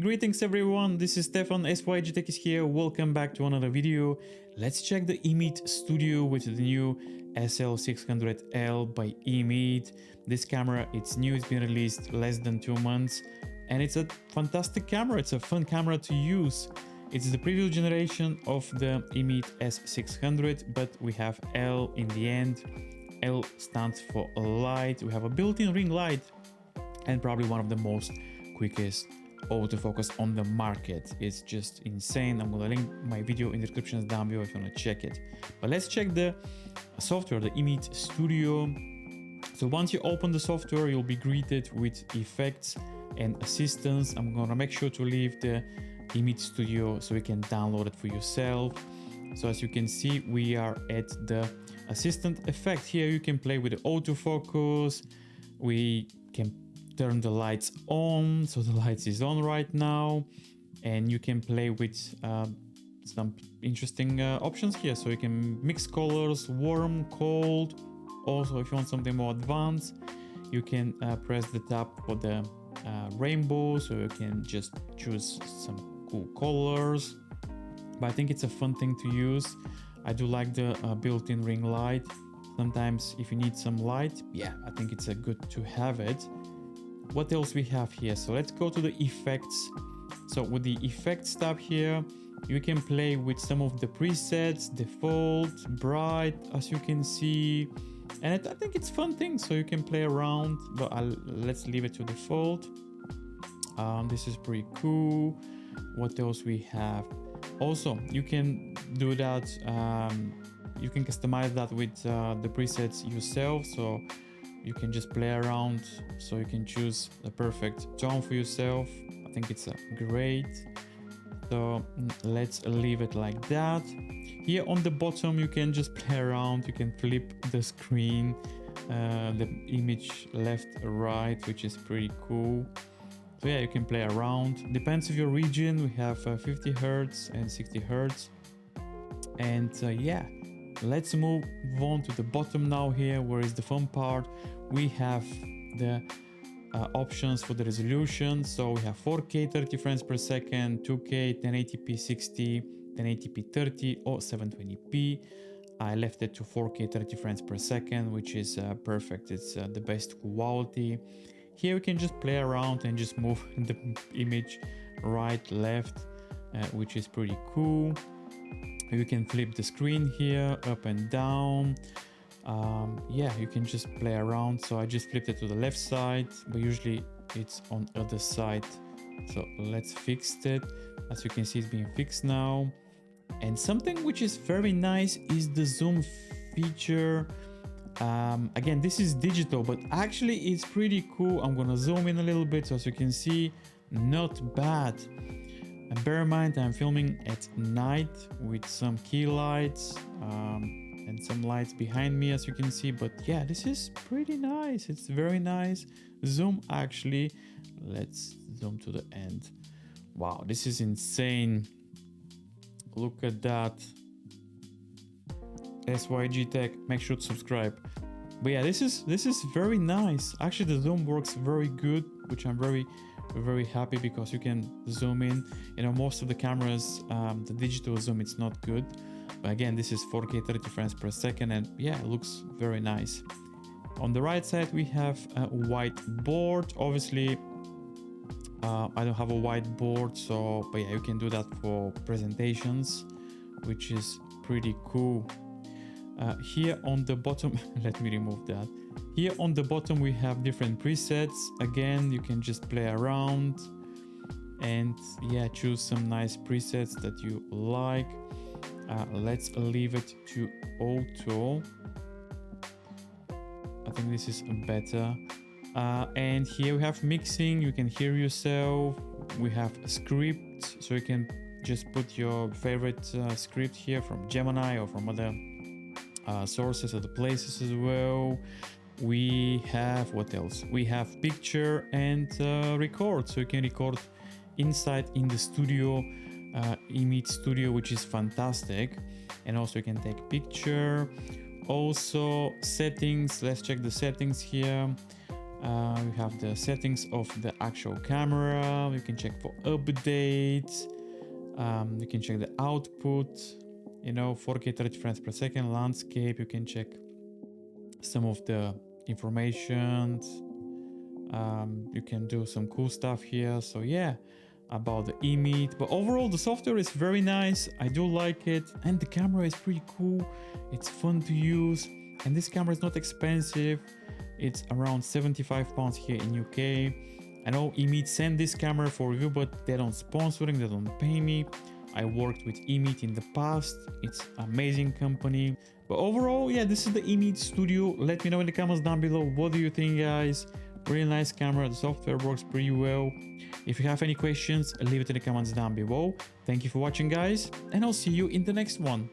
Greetings everyone, this is Stefan, SYG Tech is here, welcome back to another video. Let's check the EMEET Studio with the new SL600L by EMEET. This camera, it's new, it's been released less than 2 months and it's a fantastic camera, it's a fun camera to use. It's the previous generation of the EMEET S600, but we have L in the end. L stands for light, we have a built-in ring light and probably one of the most quickest autofocus on the market. It's just insane. I'm gonna link my video in the description down below if you want to check it. But let's check the software, the EMEET Studio. So once you open the software, you'll be greeted with effects and assistance. I'm gonna make sure to leave the EMEET Studio so you can download it for yourself. So as you can see, we are at the assistant effect. Here you can play with the autofocus. We can turn the lights on, so the lights is on right now, and you can play with some interesting options here. So you can mix colors, warm, cold. Also, if you want something more advanced, you can press the tab for the rainbow, so you can just choose some cool colors. But I think it's a fun thing to use. I do like the built-in ring light. Sometimes if you need some light, yeah, I think it's a good to have it. What else we have here? So let's go to the effects. So with the effects tab here, you can play with some of the presets, default, bright, as you can see. And I think it's fun thing, so you can play around, but let's leave it to default. This is pretty cool. What else we have? Also, you can do that. You can customize that with the presets yourself. So you can just play around, so you can choose the perfect tone for yourself. I think it's great. So let's leave it like that. Here on the bottom, you can just play around. You can flip the screen, the image left, right, which is pretty cool. So yeah, you can play around. Depends of your region. We have 50 Hertz and 60 Hertz. And yeah. Let's move on to the bottom now here, where is the fun part. We have the options for the resolution. So we have 4K 30 frames per second, 2K 1080p 60, 1080p 30 or 720p. I left it to 4K 30 frames per second, which is perfect. It's the best quality. Here we can just play around and just move the image right, left, which is pretty cool. You can flip the screen here up and down. Yeah, you can just play around. So I just flipped it to the left side, but usually it's on other side. So let's fix it. As you can see, it's being fixed now. And something which is very nice is the zoom feature. Again, this is digital, but actually it's pretty cool. I'm gonna zoom in a little bit, so as you can see, not bad. And bear in mind, I'm filming at night with some key lights and some lights behind me, as you can see. But yeah, this is pretty nice. It's very nice. Zoom actually. Let's zoom to the end. Wow, this is insane. Look at that. SYG Tech. Make sure to subscribe. But yeah, this is very nice. Actually, the zoom works very good, which I'm very happy, because you can zoom in. You know, most of the cameras, the digital zoom, it's not good, but again, this is 4K 30 frames per second, and yeah, it looks very nice. On the right side, we have a whiteboard. Obviously, I don't have a whiteboard, so but yeah, you can do that for presentations, which is pretty cool. Here on the bottom, let me remove that. Here on the bottom, we have different presets. Again, you can just play around and yeah, choose some nice presets that you like. Let's leave it to auto. I think this is better. And here we have mixing. You can hear yourself. We have script, so you can just put your favorite script here from Gemini or from other sources, other places as well. We have, what else? We have picture and record, so you can record inside in the studio, EMEET Studio, which is fantastic. And also you can take picture. Also settings, let's check the settings here. You have the settings of the actual camera. You can check for updates. You can check the output, 4K 30 frames per second, landscape. You can check some of the information. You can do some cool stuff here. So yeah, about the EMEET. But overall, the software is very nice. I do like it. And the camera is pretty cool. It's fun to use. And this camera is not expensive. It's around £75 here in UK. I know EMEET sent this camera for you, but they don't sponsoring, they don't pay me. I worked with EMEET in the past. It's amazing company. But overall, yeah, this is the EMEET Studio. Let me know in the comments down below. What do you think, guys? Really nice camera. The software works pretty well. If you have any questions, leave it in the comments down below. Thank you for watching, guys, and I'll see you in the next one.